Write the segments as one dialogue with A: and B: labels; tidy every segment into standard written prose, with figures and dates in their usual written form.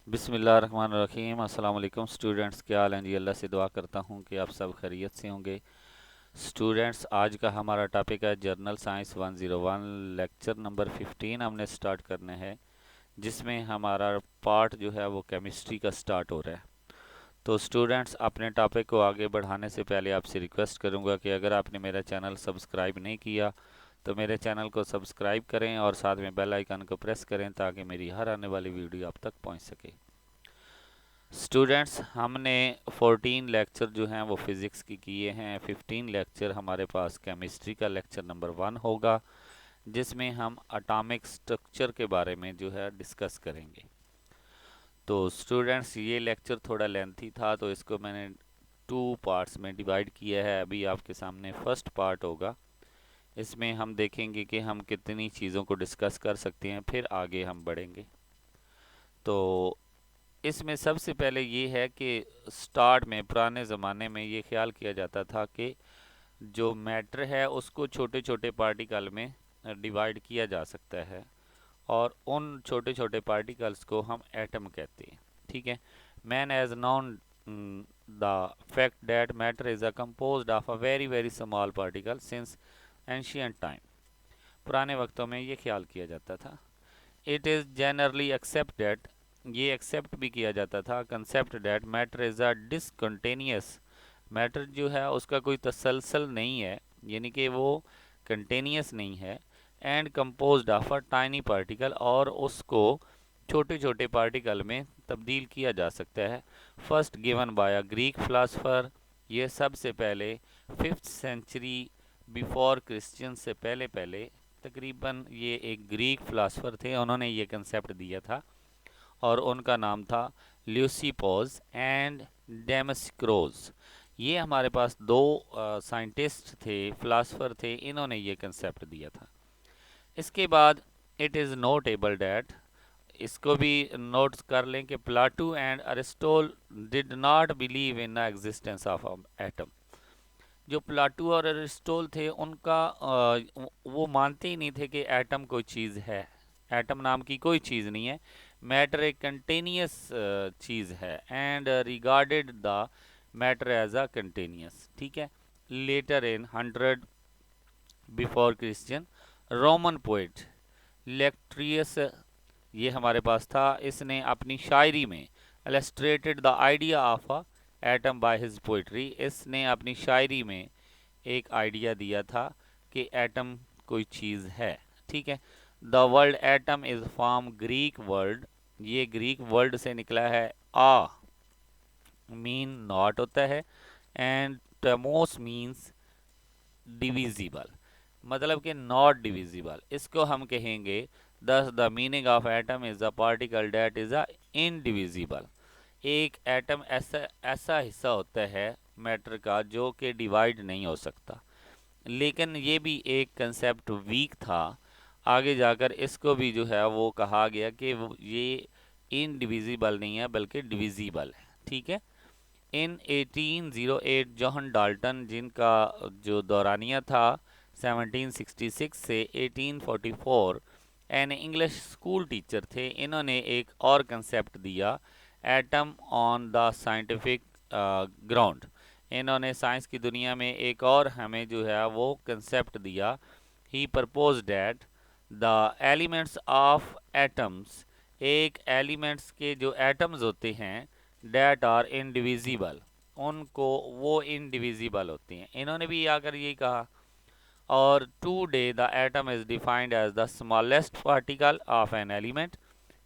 A: बिस्मिल्लाहिर्रहमानिर्रहीम। अस्सलाम वालेकुम स्टूडेंट्स, क्या हाल हैं जी। अल्लाह से दुआ करता हूँ कि आप सब खैरियत से होंगे। स्टूडेंट्स, आज का हमारा टॉपिक है जर्नल साइंस 101, लेक्चर नंबर 15 हमने स्टार्ट करना है, जिसमें हमारा पार्ट जो है वो केमिस्ट्री का स्टार्ट हो रहा है। तो स्टूडेंट्स, अपने टॉपिक को आगे बढ़ाने से पहले आपसे रिक्वेस्ट करूँगा कि अगर आपने मेरा चैनल सब्सक्राइब नहीं किया तो मेरे चैनल को सब्सक्राइब करें और साथ में बेल आइकन को प्रेस करें ताकि मेरी हर आने वाली वीडियो आप तक पहुंच सके। स्टूडेंट्स, हमने 14 लेक्चर जो हैं वो फिज़िक्स की किए हैं। 15 लेक्चर हमारे पास केमिस्ट्री का लेक्चर नंबर 1 होगा, जिसमें हम एटॉमिक स्ट्रक्चर के बारे में जो है डिस्कस करेंगे। तो स्टूडेंट्स, ये लेक्चर थोड़ा लेंथी था तो इसको मैंने 2 पार्ट्स में डिवाइड किया है। अभी आपके सामने फर्स्ट पार्ट होगा, इसमें हम देखेंगे कि हम कितनी चीज़ों को डिस्कस कर सकते हैं, फिर आगे हम बढ़ेंगे। तो इसमें सबसे पहले ये है कि स्टार्ट में पुराने ज़माने में ये ख्याल किया जाता था कि जो मैटर है उसको छोटे छोटे पार्टिकल में डिवाइड किया जा सकता है, और उन छोटे छोटे पार्टिकल्स को हम एटम कहते हैं। ठीक है। Man has known the fact that matter is a composed of a very very small particle since ancient time. पुराने वक्तों में ये ख्याल किया जाता था। इट इज़ जनरली एक्सेप्टेड, ये एक्सेप्ट भी किया जाता था, concept that matter is a discontinuous. Matter जो है उसका कोई तसलसल नहीं है, यानी कि वो कंटेनियस नहीं है, and composed of a tiny particle, और उसको छोटे छोटे पार्टिकल में तब्दील किया जा सकता है। First given by a Greek philosopher, ये सबसे पहले 5th सेंचुरी बिफोर क्रिश्चियन से पहले पहले तकरीबन ये एक ग्रीक फिलासफर थे, उन्होंने ये कंसेप्ट दिया था, और उनका नाम था ल्यूसिपोज एंड डेमस्क्रोज। ये हमारे पास दो साइंटिस्ट थे, फिलासफर थे, इन्होंने ये कंसेप्ट दिया था। इसके बाद इट इज़ नोटेबल डैट, इसको भी नोट कर लें कि Plato and Aristotle did not believe in the existence of atom. जो प्लाटो और अरिस्टोल थे उनका वो मानते ही नहीं थे कि एटम कोई चीज़ है। एटम नाम की कोई चीज़ नहीं है। मैटर एक कंटेनियस चीज़ है, and regarded the matter as a continuous. ठीक है। Later in 100 before Christian, Roman poet Lucretius, ये हमारे पास था, इसने अपनी शायरी में illustrated the idea of a atom by his poetry, इसने अपनी शायरी में एक आइडिया दिया था कि एटम कोई चीज़ है। ठीक है। The world atom is from Greek word, ये ग्रीक वर्ड से निकला है। आ मीन नॉट होता है, एंड टमोस मीन्स डिविजिबल, मतलब कि नॉट डिविजिबल। इसको हम कहेंगे thus the meaning of atom is a particle that is an indivisible. एक एटम ऐसा ऐसा हिस्सा होता है मैटर का जो कि डिवाइड नहीं हो सकता। लेकिन ये भी एक कंसेप्ट वीक था। आगे जाकर इसको भी जो है वो कहा गया कि ये इनडिविजिबल नहीं है बल्कि डिविजिबल है। ठीक है। इन 1808 जॉन डाल्टन, जिनका जो दौरानिया था 1766 से 1844, एन इंग्लिश स्कूल टीचर थे, इन्होंने एक और कंसेप्ट दिया, atom on the scientific ground. इन्होंने साइंस की दुनिया में एक और हमें जो है वो कंसेप्ट दिया। He propose that the elements of atoms, एक एलिमेंट्स के जो एटम्स होते हैं डेट आर इनडिविजिबल, उनको वो इनडिविजिबल होती हैं, इन्होंने भी आकर यही कहा। और today the atom is defined as the smallest particle of an element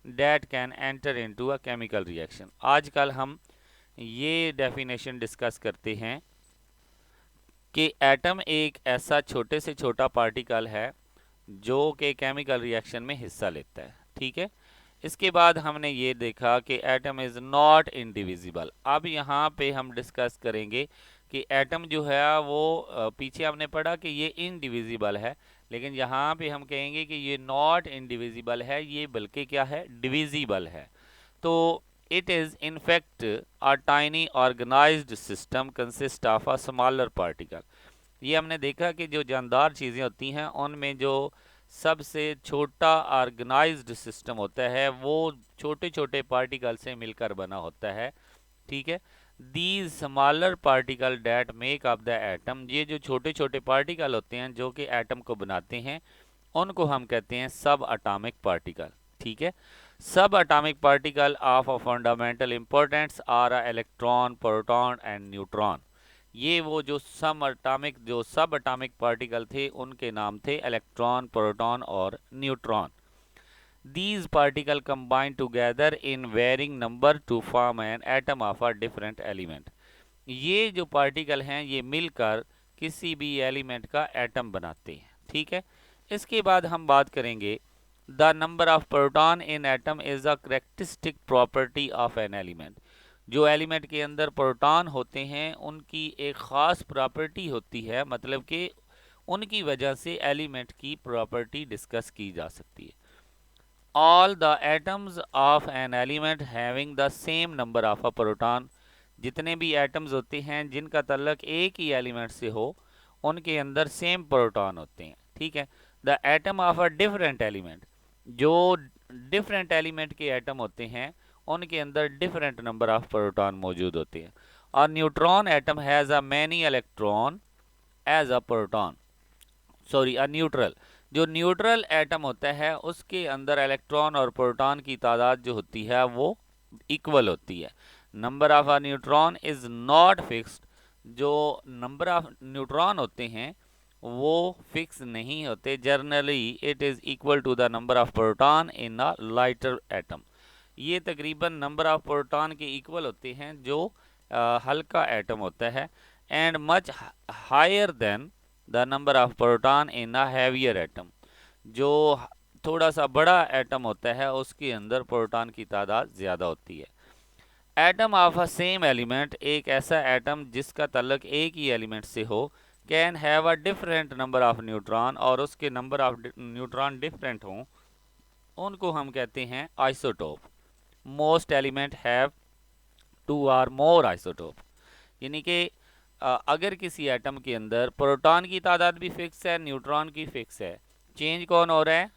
A: that can enter into a chemical reaction. आजकल हम ये डेफिनेशन डिस्कस करते हैं कि एटम एक ऐसा छोटे से छोटा पार्टिकल है जो कि केमिकल रिएक्शन में हिस्सा लेता है। ठीक है। इसके बाद हमने ये देखा कि एटम इज़ नॉट इनडिविजिबल। अब यहाँ पे हम डिस्कस करेंगे कि एटम जो है वो पीछे हमने पढ़ा कि ये इनडिविजिबल है, लेकिन यहाँ पे हम कहेंगे कि ये नॉट इनडिविजिबल है, ये बल्कि क्या है, डिविजिबल है। तो it is in fact a tiny organised system consist of a smaller particle. ये हमने देखा कि जो जानदार चीज़ें होती हैं उनमें जो सबसे छोटा ऑर्गेनाइज्ड सिस्टम होता है, वो छोटे छोटे पार्टिकल से मिलकर बना होता है। ठीक है, these smaller particle that make up the atom, ये जो छोटे छोटे पार्टिकल होते हैं जो कि एटम को बनाते हैं, उनको हम कहते हैं सब एटॉमिक पार्टिकल। ठीक है, सब atomic particle of a fundamental importance are a electron, proton and neutron. ये वो जो सब एटॉमिक पार्टिकल थे उनके नाम थे इलेक्ट्रॉन, प्रोटॉन और neutron. These particles combine together in varying number to form an atom of a different element. ये जो पार्टिकल हैं ये मिलकर किसी भी एलिमेंट का एटम बनाते हैं। ठीक है, इसके बाद हम बात करेंगे the number of proton in atom is a characteristic property of an element. जो एलिमेंट के अंदर प्रोटॉन होते हैं उनकी एक ख़ास प्रॉपर्टी होती है, मतलब कि उनकी वजह से एलिमेंट की प्रॉपर्टी डिस्कस की जा सकती है। All the atoms of an element having the same number of a proton, जितने भी एटम्स होते हैं जिनका तल्लक एक ही एलिमेंट से हो उनके अंदर सेम प्रोटॉन होते हैं। ठीक है, the atom of a different element, जो डिफरेंट एलिमेंट के एटम होते हैं उनके अंदर डिफरेंट नंबर ऑफ प्रोटॉन मौजूद होते हैं। और neutron atom has a many electron as a proton, sorry a neutral, जो न्यूट्रल एटम होता है उसके अंदर इलेक्ट्रॉन और प्रोटॉन की तादाद जो होती है वो इक्वल होती है। Number of a neutron is not fixed, जो नंबर ऑफ न्यूट्रॉन होते हैं वो फिक्स नहीं होते। Generally it is equal to the number of proton in a lighter atom. ये तकरीबन नंबर ऑफ प्रोटॉन के इक्वल होते हैं जो हल्का एटम होता है, and much higher than the number of proton in a heavier atom. जो थोड़ा सा बड़ा एटम होता है उसके अंदर प्रोटॉन की तादाद ज़्यादा होती है। Atom of a same element, एक ऐसा एटम जिसका तल्लक एक ही एलिमेंट से हो, can have a different number of neutron, और उसके नंबर ऑफ न्यूट्रॉन डिफरेंट हों, उनको हम कहते हैं isotope. Most element have two or more isotope, यानी कि अगर किसी एटम के अंदर प्रोटॉन की तादाद भी फिक्स है, न्यूट्रॉन की फिक्स है, चेंज कौन हो रहा है?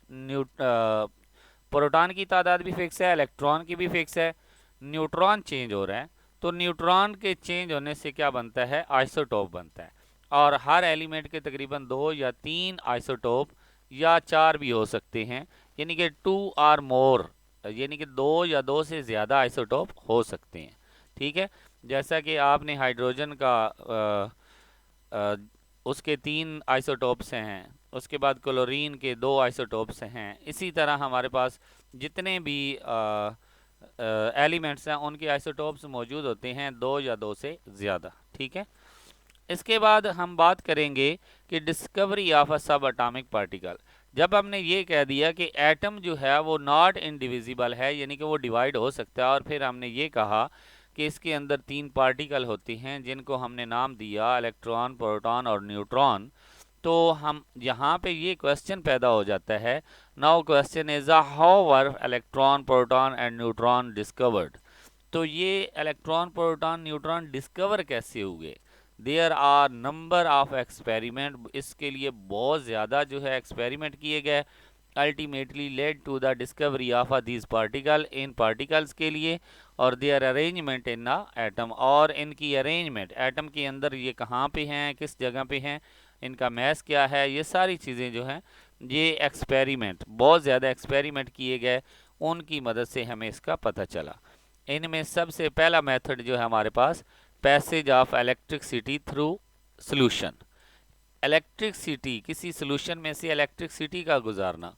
A: प्रोटॉन की तादाद भी फिक्स है, इलेक्ट्रॉन की भी फिक्स है, न्यूट्रॉन चेंज हो रहा है, तो न्यूट्रॉन के चेंज होने से क्या बनता है? आइसोटोप बनता है। और हर एलिमेंट के तकरीबन 2 या 3 आइसोटोप या 4 भी हो सकते हैं, यानी कि 2 आर मोर, यानी कि 2 या 2 से ज़्यादा आइसोटोप हो सकते हैं। ठीक है, जैसा कि आपने हाइड्रोजन का उसके 3 आइसोटोप्स हैं, उसके बाद क्लोरीन के 2 आइसोटोप्स हैं, इसी तरह हमारे पास जितने भी एलिमेंट्स हैं उनके आइसोटोप्स मौजूद होते हैं 2 या 2 से ज़्यादा। ठीक है, इसके बाद हम बात करेंगे कि डिस्कवरी ऑफ अ सब एटॉमिक पार्टिकल। जब हमने ये कह दिया कि एटम जो है वो नॉट इंडिविजिबल है, यानी कि वो डिवाइड हो सकता है, और फिर हमने ये कहा कि इसके अंदर 3 पार्टिकल होते हैं जिनको हमने नाम दिया इलेक्ट्रॉन, प्रोटॉन और न्यूट्रॉन, तो हम यहाँ पे ये क्वेश्चन पैदा हो जाता है। Now question is how were electron, proton and neutron discovered. तो ये इलेक्ट्रॉन, प्रोटॉन, न्यूट्रॉन डिस्कवर कैसे हुए? There are number of experiment, इसके लिए बहुत ज़्यादा जो है एक्सपेरिमेंट किए गए, ultimately led to the discovery of these particle, इन पार्टिकल्स के लिए, और their arrangement in the atom, और इनकी अरेंजमेंट एटम के अंदर ये कहाँ पे हैं, किस जगह पे हैं, इनका मैस क्या है, ये सारी चीज़ें जो हैं ये एक्सपेरिमेंट, बहुत ज़्यादा एक्सपेरिमेंट किए गए, उनकी मदद से हमें इसका पता चला। इनमें सबसे पहला मेथड जो है हमारे पास, passage of electricity through solution. Electricity, किसी सॉल्यूशन में से इलेक्ट्रिसिटी का गुजारना।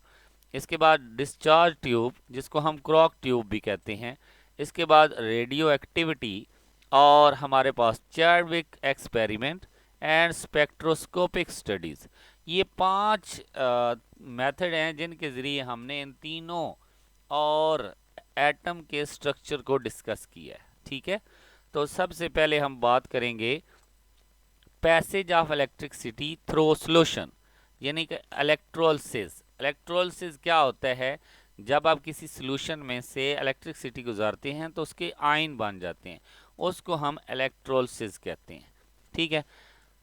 A: इसके बाद डिस्चार्ज ट्यूब, जिसको हम क्रॉक ट्यूब भी कहते हैं। इसके बाद रेडियो एक्टिविटी, और हमारे पास Chadwick experiment and spectroscopic studies. ये 5 मेथड हैं जिनके ज़रिए हमने इन तीनों और एटम के स्ट्रक्चर को डिस्कस किया है। ठीक है, तो सबसे पहले हम बात करेंगे passage of electricity through solution, यानी कि इलेक्ट्रोलिसिस। इलेक्ट्रोलिसिस क्या होता है? जब आप किसी सॉल्यूशन में से इलेक्ट्रिसिटी गुजारते हैं तो उसके आयन बन जाते हैं, उसको हम इलेक्ट्रोलिसिस कहते हैं। ठीक है,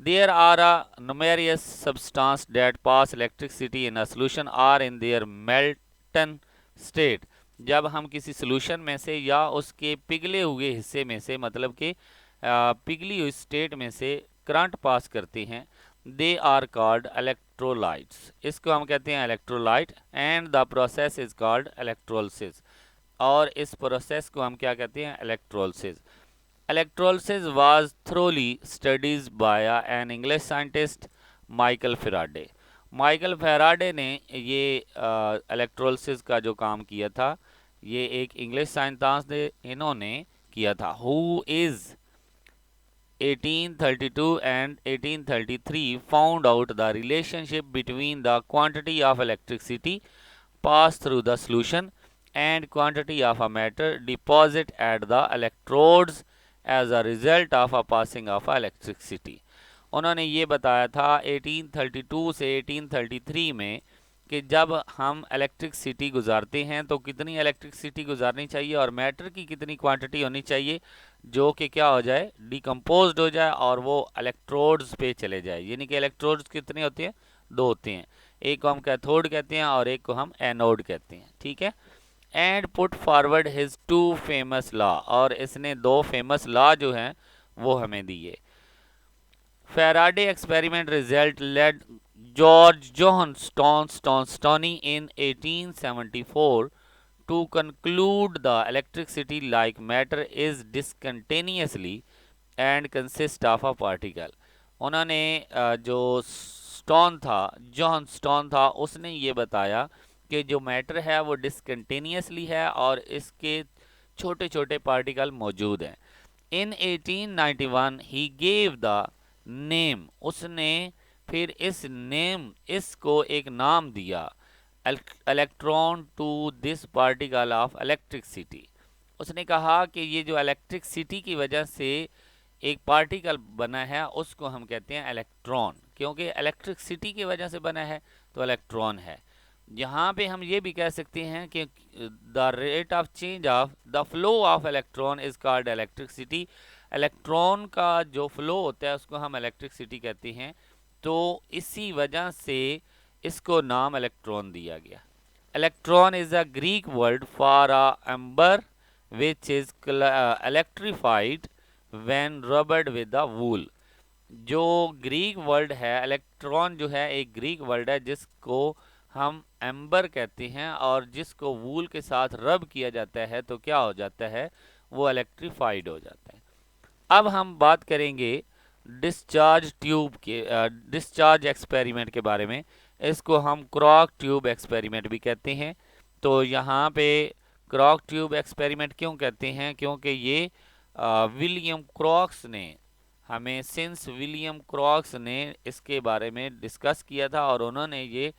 A: There are a numerous substances that pass electricity in a solution or in their molten state. जब हम किसी सोल्यूशन में से या उसके पिघले हुए हिस्से में से मतलब कि पिघली हुई स्टेट में से करंट पास करते हैं, दे आर कॉल्ड इलेक्ट्रोलाइट्स। इसको हम कहते हैं electrolyte and the process is called electrolysis. और इस प्रोसेस को हम क्या कहते हैं? Electrolysis. Electrolysis was thoroughly studied by an English scientist Michael Faraday. Michael Faraday ने ये इलेक्ट्रोलिसिस का जो काम किया था, ये एक इंग्लिश साइंसदान ने इन्होंने किया था। Who is 1832 and 1833 found out the relationship between the quantity of electricity passed through the solution and quantity of a matter deposit at the electrodes as a result of a passing of electricity। उन्होंने ये बताया था 1832 से 1833 में कि जब हम electricity गुजारते हैं तो कितनी इलेक्ट्रिसिटी गुजारनी चाहिए और मैटर की कितनी क्वांटिटी होनी चाहिए जो कि क्या हो जाए, डिकम्पोज्ड हो जाए और वो इलेक्ट्रोड्स पे चले जाए। यानी कि इलेक्ट्रोड्स कितने होते हैं? दो होते हैं, एक को हम कैथोड कहते हैं और एक को हम एनोड कहते हैं। ठीक है। And put forward his two famous law, और इसने दो फेमस लॉ जो हैं वो हमें दिए। Faraday experiment result led George जोहन Stoney in 1874 to conclude the electricity like matter is discontinuously and consist of a particle। उन्होंने जो जॉन स्टोन था, उसने ये बताया कि जो मैटर है वो डिसकंटिन्यूसली है और इसके छोटे छोटे पार्टिकल मौजूद हैं। In 1891 he gave the name, उसने फिर इसको एक नाम दिया, electron to this particle of electricity. उसने कहा कि ये जो इलेक्ट्रिसिटी की वजह से एक पार्टिकल बना है उसको हम कहते हैं इलेक्ट्रॉन, क्योंकि इलेक्ट्रिसिटी की वजह से बना है तो इलेक्ट्रॉन है। यहाँ पे हम ये भी कह सकते हैं कि the rate of change of the flow of electron is called electricity. Electron का जो फ्लो होता है उसको हम इलेक्ट्रिसिटी कहते हैं। तो इसी वजह से इसको नाम इलेक्ट्रॉन दिया गया। Electron is a Greek word for a amber which is electrified when rubbed with the wool. जो ग्रीक वर्ड है इलेक्ट्रॉन, जो है एक ग्रीक वर्ड है जिसको हम एम्बर कहते हैं और जिसको वूल के साथ रब किया जाता है तो क्या हो जाता है, वो इलेक्ट्रीफाइड हो जाता है। अब हम बात करेंगे डिस्चार्ज ट्यूब के, डिस्चार्ज एक्सपेरिमेंट के बारे में। इसको हम क्रॉक ट्यूब एक्सपेरिमेंट भी कहते हैं। तो यहाँ पे क्रॉक ट्यूब एक्सपेरिमेंट क्यों कहते हैं? क्योंकि ये विलियम क्रॉक्स ने हमें सिंस विलियम क्रॉक्स ने इसके बारे में डिस्कस किया था और उन्होंने ये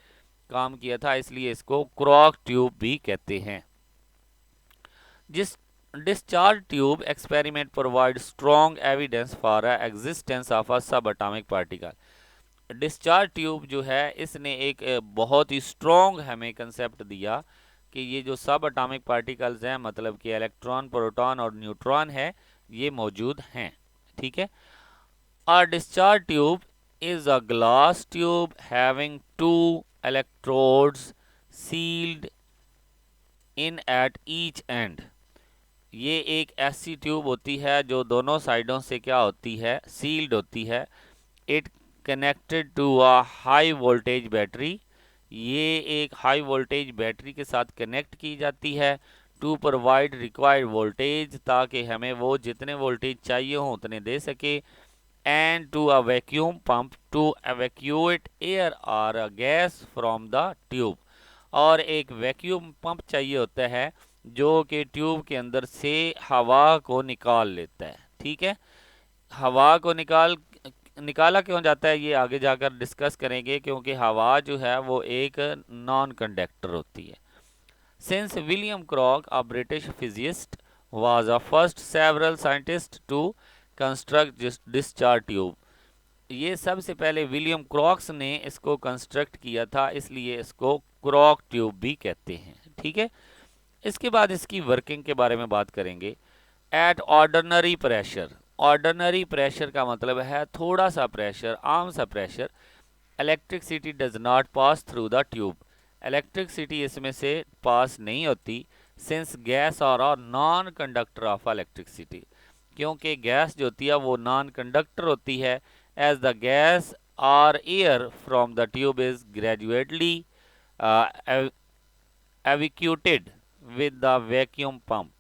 A: काम किया था, इसलिए इसको क्रॉक ट्यूब भी कहते हैं। जिस discharge tube experiment provides strong evidence for the existence of a subatomic particle। Discharge tube जो है इसने एक बहुत ही स्ट्रॉन्ग हमें कंसेप्ट दिया कि ये जो सब अटामिक पार्टिकल्स हैं, मतलब कि इलेक्ट्रॉन, प्रोटॉन और न्यूट्रॉन है, ये मौजूद हैं। ठीक है। A discharge tube is a glass tube having two electrodes sealed in at each end. ये एक ऐसी ट्यूब होती है जो दोनों साइडों से क्या होती है, सील्ड होती है। It connected to a high voltage battery. ये एक हाई वोल्टेज बैटरी के साथ कनेक्ट की जाती है टू प्रोवाइड रिक्वायर्ड वोल्टेज, ताकि हमें वो जितने वोल्टेज चाहिए हो उतने दे सके। And to a vacuum pump to evacuate air और गैस फ्रॉम द ट्यूब। और एक वैक्यूम पंप चाहिए होता है जो कि ट्यूब के अंदर से हवा को निकाल लेता है। ठीक है। हवा को निकाला क्यों जाता है ये आगे जाकर डिस्कस करेंगे, क्योंकि हवा जो है वो एक नॉन कंडक्टर होती है। Since William Crookes a British physicist was a first several scientist to construct discharge tube. ये सबसे पहले विलियम क्रॉक्स ने इसको कंस्ट्रक्ट किया था, इसलिए इसको क्रॉक ट्यूब भी कहते हैं। ठीक है। इसके बाद इसकी वर्किंग के बारे में बात करेंगे। At ordinary pressure, ordinary pressure का मतलब है थोड़ा सा प्रेशर, आम सा pressure. Electricity does not pass through the tube, electricity इसमें से पास नहीं होती। सिंस गैस और नॉन कंडक्टर ऑफ इलेक्ट्रिसिटी, क्योंकि गैस जो होती है वो नॉन कंडक्टर होती है। एज द गैस और air from the tube is gradually evacuated with the vacuum pump.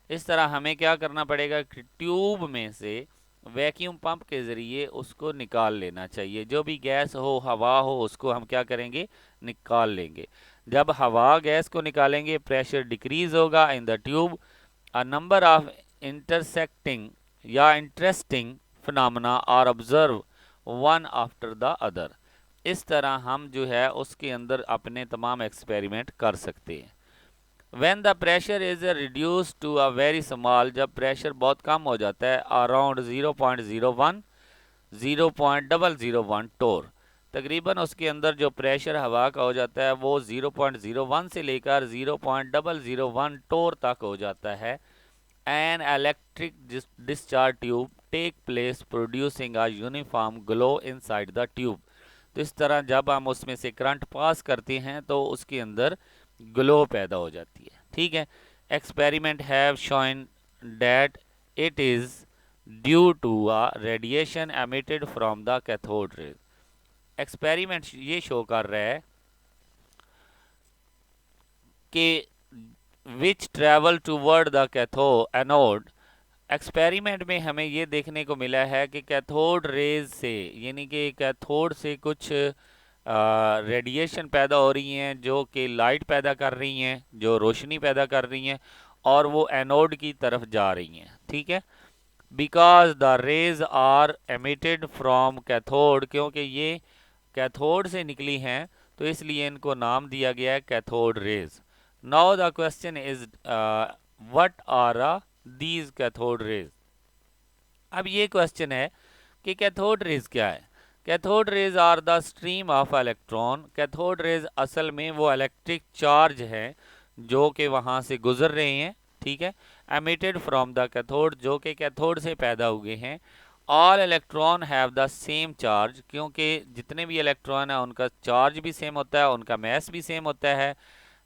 A: इस तरह हमें क्या करना पड़ेगा कि ट्यूब में से वैक्यूम पंप के ज़रिए उसको निकाल लेना चाहिए। जो भी गैस हो, हवा हो, उसको हम क्या करेंगे, निकाल लेंगे। जब हवा गैस को निकालेंगे प्रेशर डिक्रीज होगा in the tube. A number of intersecting या interesting phenomena are observed one after the other. इस तरह हम जो है उसके अंदर अपने तमाम एक्सपेरिमेंट कर सकते हैं। When the pressure is reduced to a very small, जब प्रेशर बहुत कम हो जाता है, अराउंड 0.01 0.001 टोर, तकरीबन उसके अंदर जो प्रेशर हवा का हो जाता है वो 0.01 से लेकर 0.001 टोर तक हो जाता है। An electric discharge tube take place producing a uniform glow inside the tube. तो इस तरह जब हम उसमें से करंट पास करते हैं तो उसके अंदर ग्लो पैदा हो जाती है। ठीक है। Experiment have shown that it is due to a radiation emitted from the cathode rays. Experiment ये शो कर रहा है कि which travel toward the anode. Experiment में हमें ये देखने को मिला है कि कैथोड रेज से, यानी कि कैथोड से कुछ रेडिएशन पैदा हो रही हैं जो कि लाइट पैदा कर रही हैं, जो रोशनी पैदा कर रही हैं, और वो एनोड की तरफ जा रही हैं। ठीक है। Because the rays are emitted from cathode, क्योंकि ये कैथोड से निकली हैं तो इसलिए इनको नाम दिया गया है cathode rays. Now the question is what are these cathode rays. अब ये क्वेश्चन है कि कैथोड रेज क्या है। Cathode rays are the stream of electron. Cathode rays असल में वो इलेक्ट्रिक चार्ज है जो कि वहाँ से गुजर रहे हैं। ठीक है। एमिटेड फ्रॉम द कैथोड, जो कि कैथोड से पैदा हुए हैं। All electron have the same charge, क्योंकि जितने भी इलेक्ट्रॉन है उनका चार्ज भी सेम होता है, उनका मैस भी सेम होता है।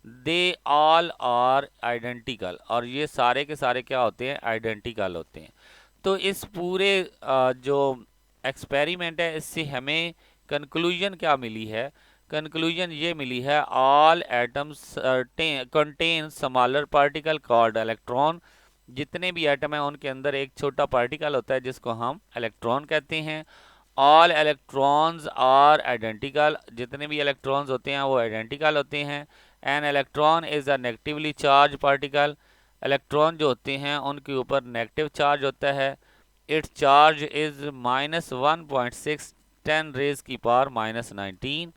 A: दे ऑल आर आइडेंटिकल, और ये सारे के सारे क्या होते हैं, आइडेंटिकल होते हैं। तो इस पूरे जो एक्सपेरिमेंट है इससे हमें कंक्लूजन क्या मिली है। कंक्लूजन ये मिली है all atoms contain smaller particle called electron. जितने भी एटम हैं उनके अंदर एक छोटा पार्टिकल होता है जिसको हम इलेक्ट्रॉन कहते हैं। ऑल इलेक्ट्रॉन्स आर आइडेंटिकल, जितने भी इलेक्ट्रॉन्स होते हैं वो आइडेंटिकल होते हैं। An electron is a negatively charge particle, electron जो होते हैं उनके ऊपर नेगेटिव चार्ज होता है। इट्स चार्ज इज -1.6 10 रेज की पावर -19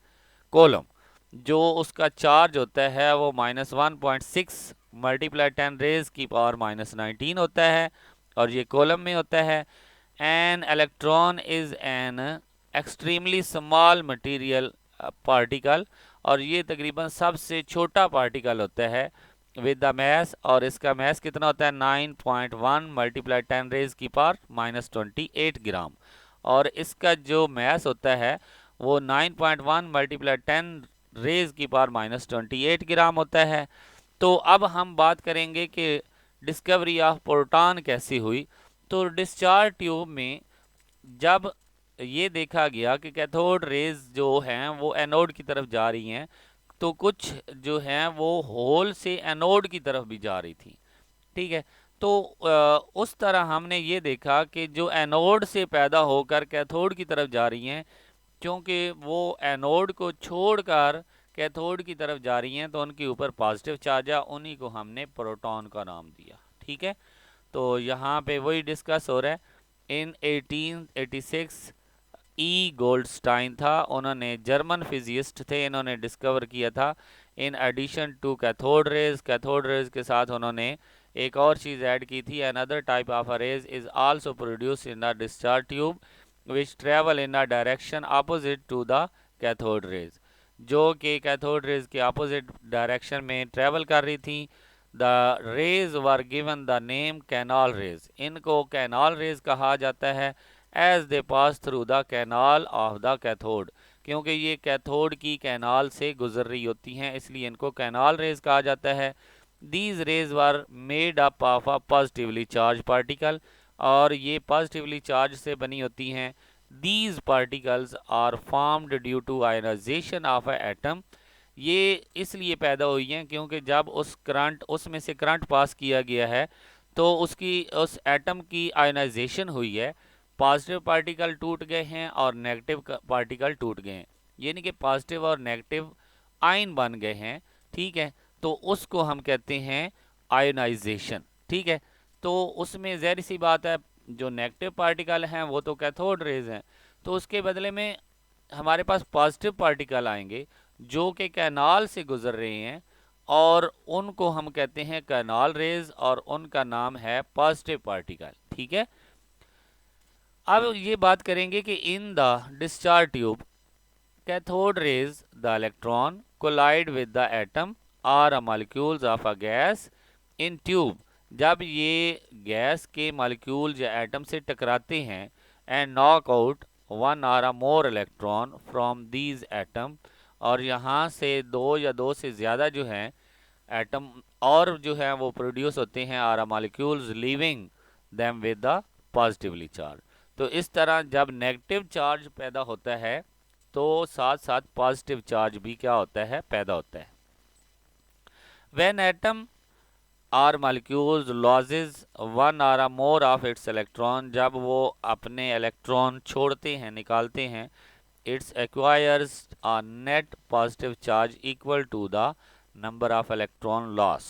A: कोलम। जो उसका चार्ज होता है वो -1.6 मल्टीप्लाई 10 रेज की पावर -19 होता है, और ये कोलम में होता है। An electron is an extremely small material particle, और ये तकरीबन सबसे छोटा पार्टिकल होता है विद द मैस, और इसका मैस कितना होता है 9.1 मल्टीप्लाई 10 रेज की पावर -28 ग्राम, और इसका जो मैस होता है वो 9.1 मल्टीप्लाई 10 रेज की पावर -28 ग्राम होता है। तो अब हम बात करेंगे कि डिस्कवरी ऑफ प्रोटॉन कैसे हुई। तो डिस्चार्ज ट्यूब में जब ये देखा गया कि कैथोड रेज जो हैं वो एनोड की तरफ जा रही हैं, तो कुछ जो हैं वो होल से एनोड की तरफ भी जा रही थी। ठीक है। तो उस तरह हमने ये देखा कि जो एनोड से पैदा होकर कैथोड की तरफ जा रही हैं, क्योंकि वो एनोड को छोड़कर कैथोड की तरफ जा रही हैं तो उनके ऊपर पॉजिटिव चार्ज है, उन्हीं को हमने प्रोटॉन का नाम दिया। ठीक है। तो यहाँ पे वही डिस्कस हो रहा है। इन 1886 ई गोल्डस्टाइन था, उन्होंने जर्मन फिजिस्ट थे, इन्होंने डिस्कवर किया था। In addition to cathode rays के साथ उन्होंने एक और चीज़ ऐड की थी। Another type of a rays is also produce in the discharge tube which travel in a direction opposite to the cathode rays, जो कि कैथोड रेज के अपोजिट डायरेक्शन में ट्रेवल कर रही थी। The rays were given the name canal rays, इनको canal rays कहा जाता है as they pass through the canal of the cathode, क्योंकि ये कैथोड की कैनाल से गुजर रही होती हैं, इसलिए इनको कैनाल रेज कहा जाता है। These rays were made up of a positively charge particle, और ये पॉजिटिवली चार्ज से बनी होती हैं। These particles are formed due to ionization of a atom, ये इसलिए पैदा हुई हैं क्योंकि जब उसमें से करंट पास किया गया है तो उस एटम की आयनाइजेशन हुई है, पॉजिटिव पार्टिकल टूट गए हैं और नेगेटिव पार्टिकल टूट गए हैं, यानी कि पॉजिटिव और नेगेटिव आयन बन गए हैं। ठीक है, तो उसको हम कहते हैं आयनाइजेशन। ठीक है, तो उसमें ज़ाहिर सी बात है जो नेगेटिव पार्टिकल हैं वो तो कैथोड रेज हैं, तो उसके बदले में हमारे पास पॉजिटिव पार्टिकल आएंगे जो कि कैनाल से गुजर रहे हैं, और उनको हम कहते हैं कैनाल रेज, और उनका नाम है पॉजिटिव पार्टिकल। ठीक है, अब ये बात करेंगे कि in the discharge tube cathode rays the electron collide with the atom or molecules of a gas in tube, जब ये गैस के मॉलिक्यूल या एटम से टकराते हैं and knock out one or a more electron from these atom, और यहाँ से दो या दो से ज़्यादा जो हैं एटम और जो है वो प्रोड्यूस होते हैं or molecules leaving them with the positively charge. तो इस तरह जब नेगेटिव चार्ज पैदा होता है तो साथ साथ पॉजिटिव चार्ज भी क्या होता है, पैदा होता है। When atom or molecules loses one or more of its electron, जब वो अपने इलेक्ट्रॉन छोड़ते हैं, निकालते हैं, its acquires a net positive charge equal to the number of electron loss,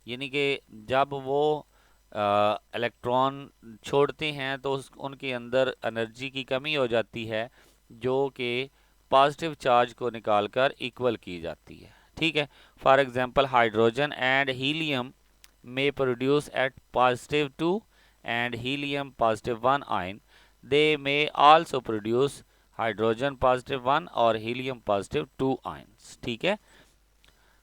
A: यानी कि जब वो इलेक्ट्रॉन छोड़ते हैं तो उनके अंदर एनर्जी की कमी हो जाती है जो कि पॉजिटिव चार्ज को निकालकर इक्वल की जाती है। ठीक है, for example hydrogen and helium may produce at positive 2 and helium positive 1 ion. They may also produce hydrogen positive 1 और helium positive 2 ions. ठीक है,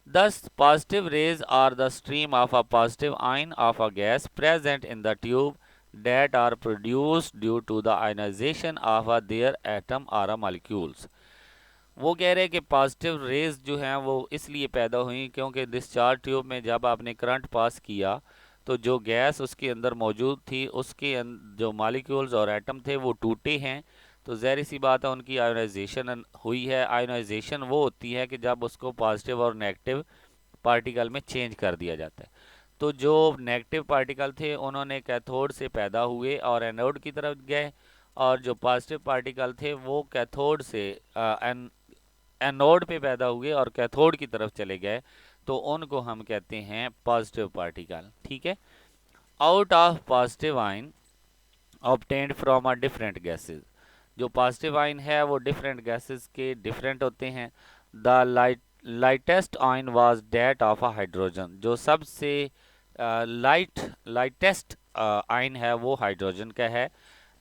A: thus positive rays are the stream of a positive ion of a gas present in the tube that are produced due to the ionization of their atom or molecules. वो कह रहे हैं कि positive raise जो हैं वो इसलिए पैदा हुई क्योंकि डिस्चार्ज ट्यूब में जब आपने करंट पास किया तो जो गैस उसके अंदर मौजूद थी उसके जो मॉलिक्यूल्स और एटम थे वो टूटे हैं, तो ज़ाहिर सी बात है उनकी आयोनाइजेशन हुई है। आयोनाइजेशन वो होती है कि जब उसको पॉजिटिव और नेगेटिव पार्टिकल में चेंज कर दिया जाता है। तो जो नेगेटिव पार्टिकल थे उन्होंने कैथोड से पैदा हुए और एनोड की तरफ गए, और जो पॉजिटिव पार्टिकल थे वो कैथोड से एनोड पे पैदा हुए और कैथोड की तरफ चले गए, तो उनको हम कहते हैं पॉजिटिव पार्टिकल। ठीक है, out of positive ion obtained from a different gases, जो पॉजिटिव आयन है वो डिफरेंट गैसेस के डिफरेंट होते हैं। The lightest ion was that of a hydrogen, जो सबसे लाइटेस्ट आयन है वो हाइड्रोजन का है।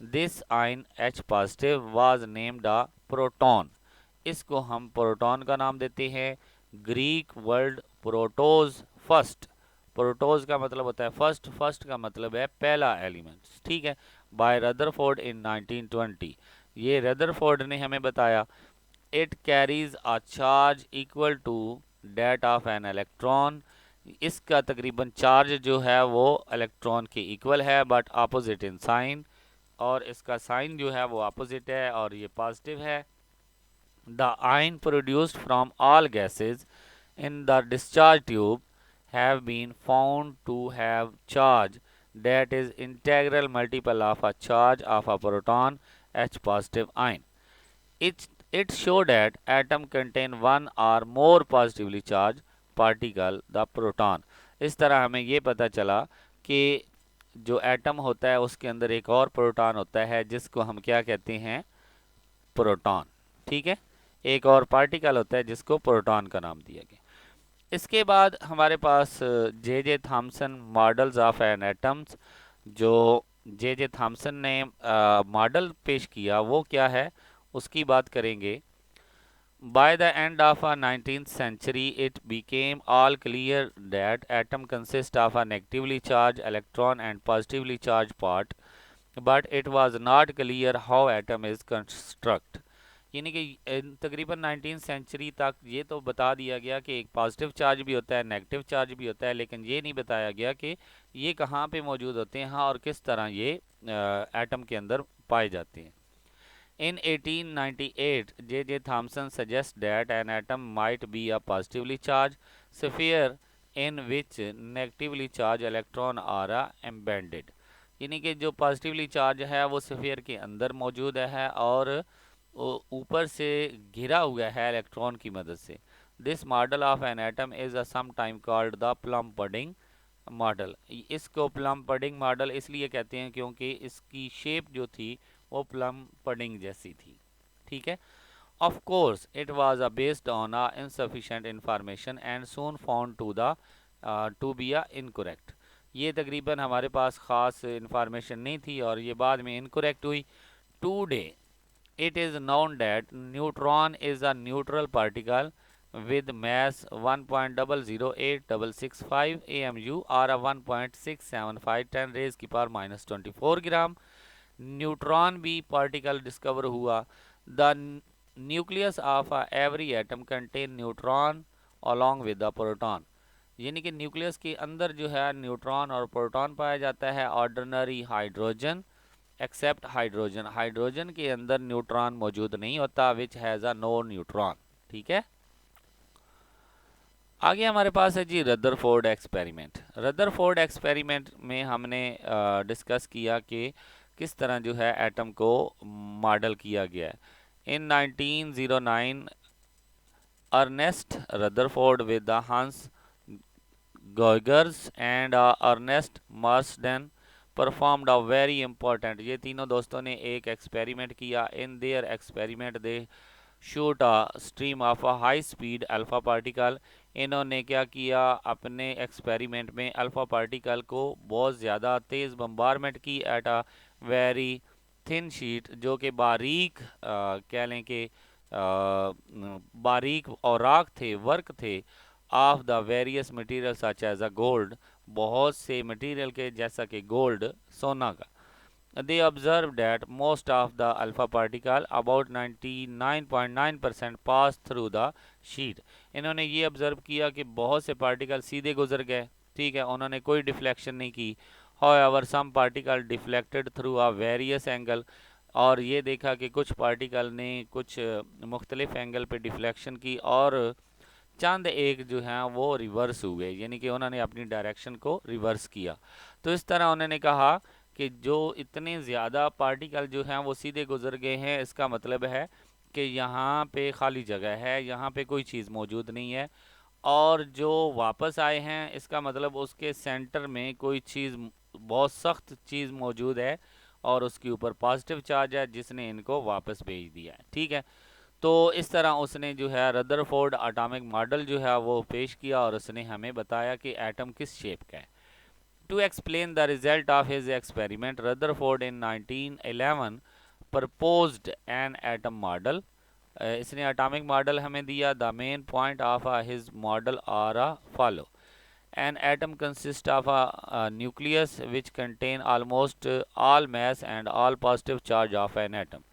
A: This ion H positive was named a proton, इसको हम प्रोटॉन का नाम देते हैं। Greek word protos first, protos का मतलब होता है फर्स्ट, फर्स्ट का मतलब है पहला एलिमेंट। ठीक है, बाय रदरफोर्ड इन 1920, ये रदरफोर्ड ने हमें बताया। It carries a charge equal to that of an electron, इसका तकरीबन चार्ज जो है वो इलेक्ट्रॉन के इक्वल है बट अपोजिट इन साइन, और इसका साइन जो है वो अपोजिट है और ये पॉजिटिव है। The ion produced from all gases in the discharge tube have been found to have charge that is integral multiple of a charge of a proton H positive ion. It showed that atom contain one or more positively charged particle, the proton. इस तरह हमें ये पता चला कि जो atom होता है उसके अंदर एक और प्रोटॉन होता है जिसको हम क्या कहते हैं, प्रोटॉन। ठीक है, एक और पार्टिकल होता है जिसको प्रोटॉन का नाम दिया गया। इसके बाद हमारे पास J Thomson models of an atoms, जो जे थॉमसन ने मॉडल पेश किया वो क्या है उसकी बात करेंगे। By the end of the 19th century, it became all clear that atom consists of a negatively charged electron and positively charged part, but it was not clear how atom is construct. यानी कि तकरीबन 19th century तक ये तो बता दिया गया कि एक पॉजिटिव चार्ज भी होता है, नेगेटिव चार्ज भी होता है, लेकिन ये नहीं बताया गया कि ये कहाँ पे मौजूद होते हैं और किस तरह ये एटम के अंदर पाए जाते हैं. In 1898, J. Thomson suggests that an atom might be a positively charged sphere in which negatively charged electron are embedded. यानी कि जो पॉजिटिवली चार्ज है वो स्फीयर के अंदर मौजूद है और ऊपर से घिरा हुआ है इलेक्ट्रॉन की मदद से. This model of an atom is a some time called the plum pudding model. इसको प्लम पडिंग मॉडल इसलिए कहते हैं क्योंकि इसकी शेप जो थी वो प्लम पडिंग जैसी थी. ठीक है. Of course it was based on a insufficient information and soon found to be a incorrect. ये तकरीबन हमारे पास ख़ास इंफॉर्मेशन नहीं थी और ये बाद में इनकरेक्ट हुई. Today it is known that neutron is a neutral particle with mass 1.008665 AMU or a 1.675 10 raised की पावर minus 24 ग्राम. न्यूट्रॉन भी पार्टिकल डिस्कवर हुआ. The nucleus of every atom contain neutron along with the proton. यानी कि nucleus के अंदर जो है neutron और प्रोटॉन पाया जाता है. Ordinary hydrogen except hydrogen. Hydrogen के अंदर न्यूट्रॉन मौजूद नहीं होता which has a no neutron. ठीक है. आगे हमारे पास है जी रदरफोर्ड एक्सपेरिमेंट. रदरफोर्ड एक्सपेरिमेंट में हमने डिस्कस किया कि किस तरह जो है एटम को मॉडल किया गया है. In 1909 Ernest Rutherford with the Hans गॉगर्स and Ernest Marsden performed a very important. ये तीनों दोस्तों ने एक एक्सपेरिमेंट किया. In their experiment they shoot a stream of a high speed alpha particle. इन्होंने क्या किया अपने एक्सपेरिमेंट में अल्फा पार्टिकल को बहुत ज़्यादा तेज़ बम्बारमेंट की at a very thin sheet, जो कि बारीक कह लें कि बारीक औराक थे, वर्क थे of the various material such as a gold. बहुत से मटीरियल के जैसा कि गोल्ड, सोना का. They observed that most of the alpha particle, about 99.9%, pass through the sheet. इन्होंने ये ऑब्जर्व किया कि बहुत से पार्टिकल सीधे गुजर गए. ठीक है, उन्होंने कोई डिफ्लेक्शन नहीं की. However, some particle deflected through a various angle. और ये देखा कि कुछ पार्टिकल ने कुछ मुख्तलिफ एंगल पे डिफ्लेक्शन की और चंद एक जो हैं वो रिवर्स हुए, यानी कि उन्होंने अपनी डायरेक्शन को रिवर्स किया. तो इस तरह उन्होंने कहा कि जो इतने ज़्यादा पार्टिकल जो हैं वो सीधे गुजर गए हैं, इसका मतलब है कि यहाँ पे खाली जगह है, यहाँ पे कोई चीज़ मौजूद नहीं है. और जो वापस आए हैं इसका मतलब उसके सेंटर में कोई चीज़, बहुत सख्त चीज़ मौजूद है और उसके ऊपर पॉजिटिव चार्ज है जिसने इनको वापस भेज दिया है. ठीक है. तो इस तरह उसने जो है रदरफोर्ड एटॉमिक मॉडल जो है वो पेश किया और उसने हमें बताया कि एटम किस शेप का है. To explain the result of his experiment, Rutherford in 1911 proposed an atom model. इसने atomic model हमें दिया. The main point of his model are a follow. An atom consists of a nucleus which contain almost all mass and all positive charge of an atom.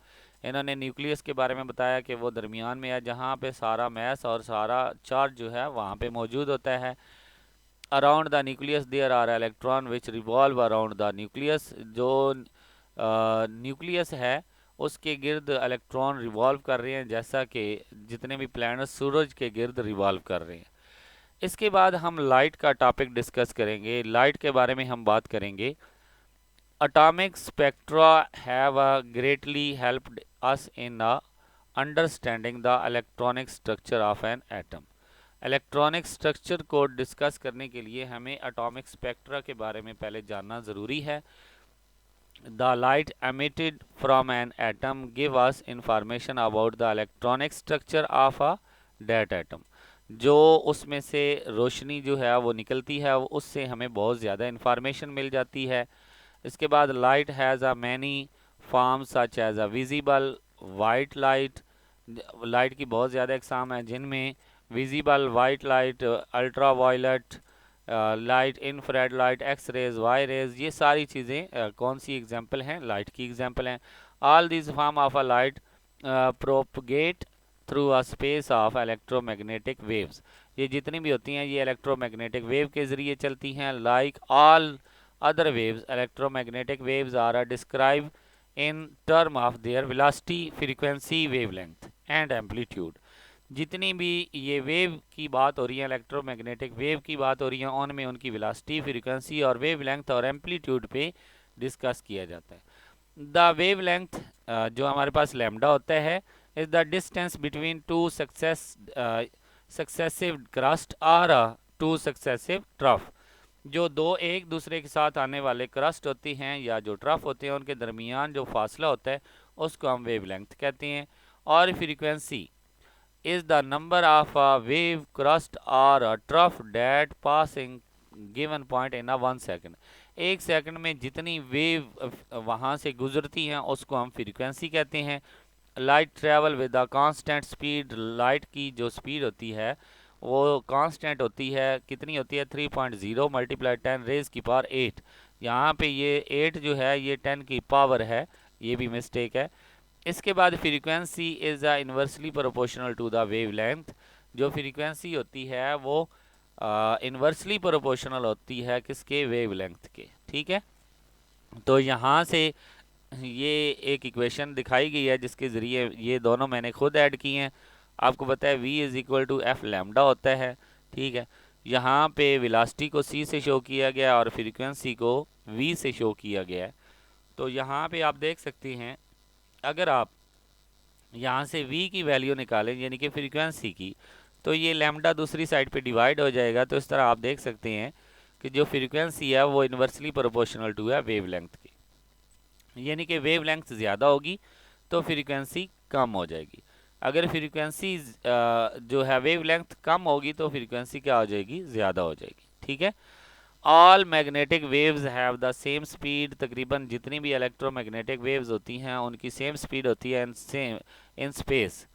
A: इन्होंने nucleus के बारे में बताया कि वो दरमियान में है जहाँ पे सारा मैस और सारा चार्ज जो है वहाँ पे मौजूद होता है. Around the nucleus there are electron which revolve around the nucleus. जो न्यूक्लियस है उसके गिर्द इलेक्ट्रॉन रिवॉल्व कर रहे हैं जैसा कि जितने भी प्लैनेट सूरज के गिर्द रिवॉल्व कर रहे हैं. इसके बाद हम लाइट का टॉपिक डिस्कस करेंगे. लाइट के बारे में हम बात करेंगे. Atomic spectra have greatly helped us in understanding the electronic structure of an atom. Electronic structure को डिस्कस करने के लिए हमें एटॉमिक स्पेक्ट्रा के बारे में पहले जानना ज़रूरी है. The light emitted from an atom give us information about the electronic structure of a that atom. जो उसमें से रोशनी जो है वो निकलती है उससे हमें बहुत ज़्यादा इंफॉर्मेशन मिल जाती है. इसके बाद light has a many forms such as a visible white light, light की बहुत ज़्यादा इकसाम है, जिनमें visible white light, ultraviolet light, infrared light, X rays, Y rays, ये सारी चीज़ें कौन सी एग्जांपल हैं? लाइट की एग्जांपल हैं। All this form of a light propagate through a space of electromagnetic waves. ये जितनी भी होती हैं ये इलेक्ट्रोमैग्नेटिक वेव के ज़रिए चलती हैं। Like all other waves, electromagnetic waves are describe in term of their velocity, frequency, wavelength and amplitude. जितनी भी ये वेव की बात हो रही है, इलेक्ट्रोमैग्नेटिक वेव की बात हो रही है, उनमें उनकी वेलोसिटी, फ्रीक्वेंसी और वेवलेंथ और एम्पलीट्यूड पे डिस्कस किया जाता है। द वेवलेंथ जो हमारे पास लैम्डा होता है is the distance between two successive crust और टू सक्सेसिव ट्रफ। जो दो एक दूसरे के साथ आने वाले क्रस्ट होती हैं या जो ट्रफ होते हैं, उनके दरमियान जो फासला होता है उसको हम वेवलेंथ कहते हैं। और frequency is the number of a wave crust or a trough that passing given point in a 1 second। एक सेकंड में जितनी वेव वहाँ से गुजरती हैं उसको हम फ्रीक्वेंसी कहते हैं। Light travel with the constant speed, light की जो स्पीड होती है वो कांस्टेंट होती है। कितनी होती है? 3.0 मल्टीप्लाई 10 रेज की पावर 8। यहाँ पे ये 8 जो है ये 10 की पावर है, ये भी मिस्टेक है। इसके बाद frequency is a inversely proportional to the wavelength. जो फ्रीक्वेंसी होती है वो इन्वर्सली प्रोपोर्शनल होती है किसके? वेवलेंथ के। ठीक है, तो यहाँ से ये एक इक्वेशन दिखाई गई है जिसके ज़रिए ये दोनों मैंने खुद ऐड किए हैं। आपको पता है v is equal to F lambda होता है। ठीक है, यहाँ पे वेलोसिटी को c से शो किया गया और फ्रीक्वेंसी को v से शो किया गया है। तो यहाँ पे आप देख सकते हैं, अगर आप यहाँ से v की वैल्यू निकालें यानी कि फ्रीक्वेंसी की, तो ये लैम्डा दूसरी साइड पे डिवाइड हो जाएगा। तो इस तरह आप देख सकते हैं कि जो फ्रीक्वेंसी है वो इन्वर्सली प्रोपोर्शनल टू है वेवलेंथ की, यानी कि वेवलेंथ ज़्यादा होगी तो फ्रीक्वेंसी कम हो जाएगी। अगर फ्रीक्वेंसी जो है वेवलेंथ कम होगी तो फ्रीक्वेंसी क्या हो जाएगी? ज़्यादा हो जाएगी। ठीक है, all magnetic waves have the same speed. तकरीबन जितनी भी इलेक्ट्रोमैग्नेटिक वेव्स होती हैं उनकी सेम स्पीड होती है in space,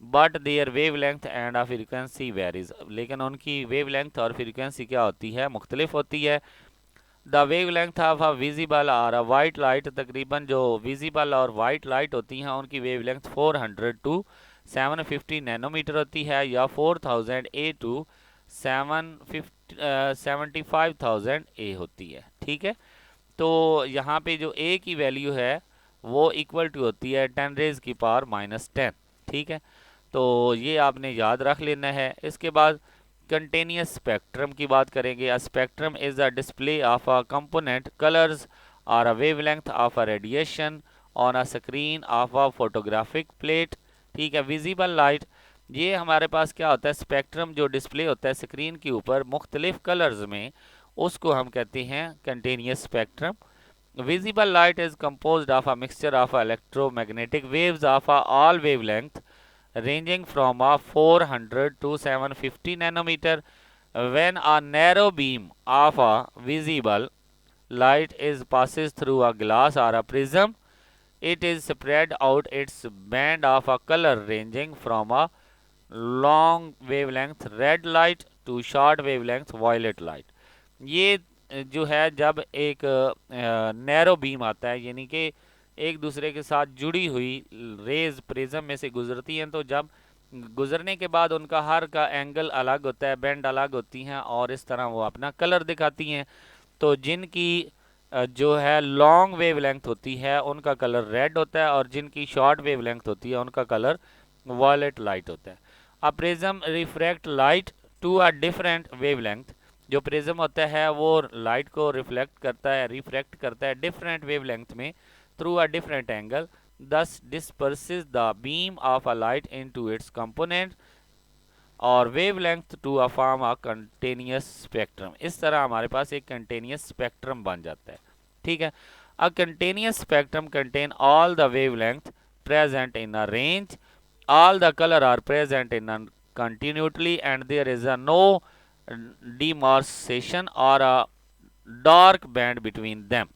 A: but their wavelength and uh frequency varies. लेकिन उनकी वेवलेंथ और फ्रीक्वेंसी क्या होती है? मुख्तलिफ होती है। The wavelength of a visible और अ वाइट लाइट, तकरीबन जो विजिबल और वाइट लाइट होती हैं उनकी वेवलेंथ 400 टू 750 नैनोमीटर होती है, या 4000 ए टू 75,000 ए होती है। ठीक है, तो यहाँ पे जो ए की वैल्यू है वो इक्वल टू होती है 10 रेज की पावर -10। ठीक है, तो ये आपने याद रख लेना है। इसके बाद कंटेनियस स्पेक्ट्रम की बात करेंगे। A spectrum is a display of a component colours और a wavelength of a radiation on a screen of a photographic plate. ठीक है, विजिबल लाइट, ये हमारे पास क्या होता है? स्पेक्ट्रम जो डिस्प्ले होता है स्क्रीन के ऊपर मुख्तलिफ कलर्स में, उसको हम कहते हैं कंटेनियस spectrum. Visible light is composed of a mixture of electromagnetic waves of all wavelength ranging from 400 to 750 nanometer. When a narrow beam of a visible light is passes through a glass or a prism, it is spread out its band of a color ranging from a long wavelength red light to short wavelength violet light। ये जो है जब एक narrow beam आता है, यानी कि एक दूसरे के साथ जुड़ी हुई रेज प्रिज्म में से गुजरती हैं, तो जब गुजरने के बाद उनका हर का एंगल अलग होता है, बैंड अलग होती हैं और इस तरह वो अपना कलर दिखाती हैं। तो जिनकी जो है लॉन्ग वेवलेंथ होती है उनका कलर रेड होता है, और जिनकी शॉर्ट वेवलेंथ होती है उनका कलर वॉयलेट लाइट होता है। A prism refract light to a different wavelength. जो प्रिज्म होता है वो लाइट को रिफ्लेक्ट करता है, रिफ्रैक्ट करता है डिफरेंट वेवलेंथ में through a different angle, thus disperses the beam of a light into its component और wavelength to a form a continuous spectrum. इस तरह हमारे पास एक कंटेनियस स्पेक्ट्रम बन जाता है। ठीक है, a continuous spectrum contain all the wavelength present in a range, all the color are present in a continuity, and there is a no demarcation or a dark band between them।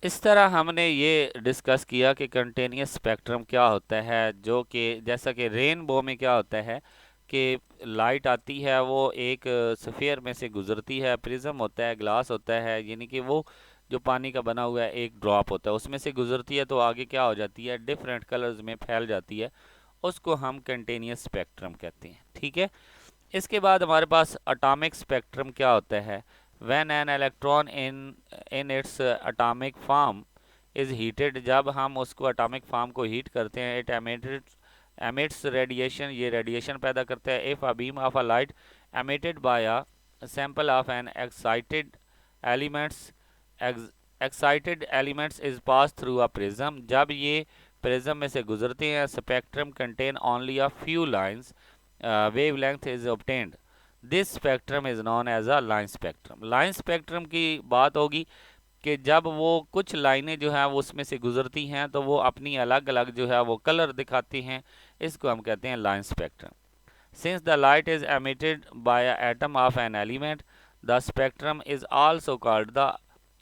A: इस तरह हमने ये discuss किया कि continuous spectrum क्या होता है, जो कि जैसा कि रेनबो में क्या होता है कि लाइट आती है, वो एक स्फीयर में से गुजरती है, प्रिज्म होता है, ग्लास होता है, यानी कि वो जो पानी का बना हुआ है एक ड्रॉप होता है, उसमें से गुजरती है तो आगे क्या हो जाती है, डिफरेंट कलर्स में फैल जाती है, उसको हम कंटिन्यूस स्पेक्ट्रम कहते हैं। ठीक है। इसके बाद हमारे पास एटॉमिक स्पेक्ट्रम क्या होता है। When an electron in its atomic form is heated, जब हम उसको एटॉमिक फॉर्म को हीट करते हैं, इट एमिट्स रेडिएशन, ये रेडिएशन पैदा करता है। If a beam of a light emitted by a sample of an elements excited elements is pass through a prism, जब ये प्रिज्म में से गुजरते हैं, spectrum contain only a few lines, wavelength is obtained. This spectrum is known as a line spectrum. Line spectrum की बात होगी कि जब वो कुछ लाइनें जो है वो उसमें से गुजरती हैं तो वो अपनी अलग अलग जो है वो कलर दिखाती हैं, इसको हम कहते हैं line spectrum. Since the light is emitted by an atom of an element, the spectrum is also called the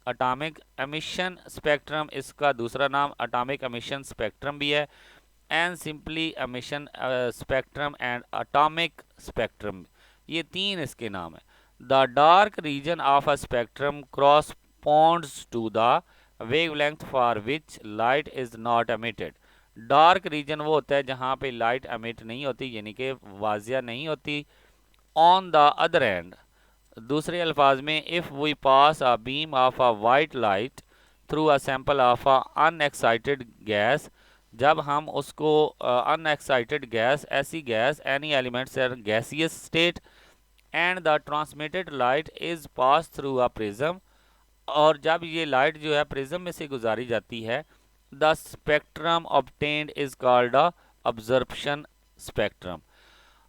A: atomic emission spectrum. इसका दूसरा नाम atomic emission spectrum भी है, and simply emission spectrum and atomic spectrum, ये तीन इसके नाम है। The dark region of a spectrum corresponds to the wavelength for which light is not emitted. Dark region वो होता है जहाँ पे लाइट एमिट नहीं होती, यानी कि वाजिया नहीं होती। ऑन द अदर एंड, दूसरे अल्फाज में, if we pass a beam of a white light through a sample of a unexcited gas, जब हम उसको अनएक्साइटेड गैस, ऐसी gas, any elements are gaseous state, and the transmitted light is pass through a prism, और जब ये light जो है prism में से गुजारी जाती है, the spectrum obtained is called a absorption spectrum.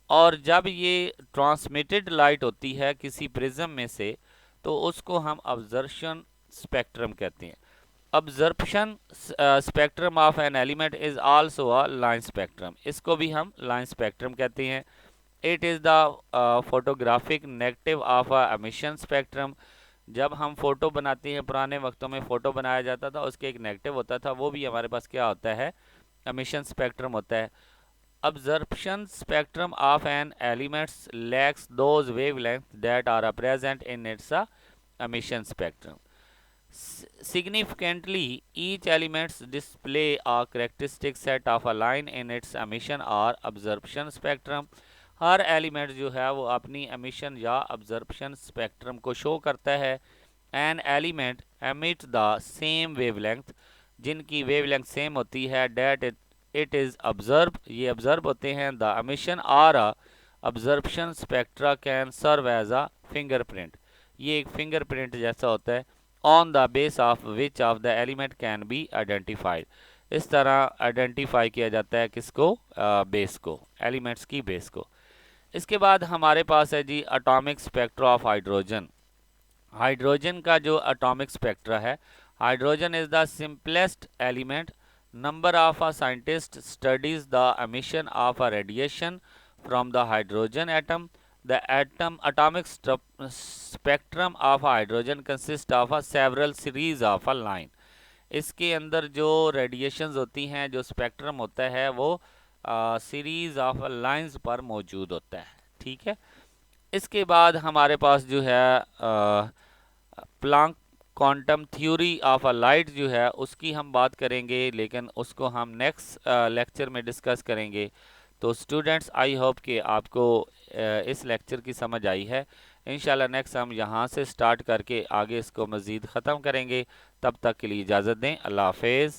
A: और जब ये ट्रांसमिटेड लाइट होती है किसी प्रिज्म में से तो उसको हम अब्जर्प्शन स्पेक्ट्रम कहते हैं। Absorption spectrum of an element is also a line spectrum, इसको भी हम लाइन स्पेक्ट्रम कहते हैं। It is the photographic negative of a emission spectrum, जब हम फोटो बनाते हैं, पुराने वक्तों में फोटो बनाया जाता था, उसके एक नेगेटिव होता था, वो भी हमारे पास क्या होता है, एमिशन स्पेक्ट्रम होता है। Absorption spectrum of an element lacks those wavelengths that are present in its emission spectrum. Significantly, each element display a characteristic set of a line in its emission or absorption spectrum. Her element जो है वो अपनी emission या अब्जर्प्शन spectrum को show करता है। An element emit the same wavelength, जिनकी wavelength same होती है, डेट इट इज ऑब्जर्व, ये ऑब्जर्व होते हैं। The emission or absorption spectra can serve as a fingerprint, ये एक फिंगरप्रिंट जैसा होता है। On the base of which of the element can be identified, इस तरह आइडेंटिफाई किया जाता है किसको, बेस को, एलिमेंट्स की बेस को। इसके बाद हमारे पास है जी atomic spectra of hydrogen. Hydrogen का जो एटॉमिक स्पेक्ट्रा है, hydrogen is the simplest element. Number of a scientist studies the emission of a radiation from the hydrogen atom. The atom atomic spectrum of hydrogen consist of a several series of a line, इसके अंदर जो radiations होती हैं, जो spectrum होता है, वो series of lines पर मौजूद होता है। ठीक है। इसके बाद हमारे पास जो है Planck quantum theory of a light जो है उसकी हम बात करेंगे, लेकिन उसको हम नेक्स्ट लेक्चर में डिस्कस करेंगे। तो स्टूडेंट्स, आई होप कि आपको इस लेक्चर की समझ आई है। इंशाल्लाह नेक्स्ट हम यहाँ से स्टार्ट करके आगे इसको मज़ीद ख़त्म करेंगे। तब तक के लिए इजाज़त दें। अल्लाह हाफिज़।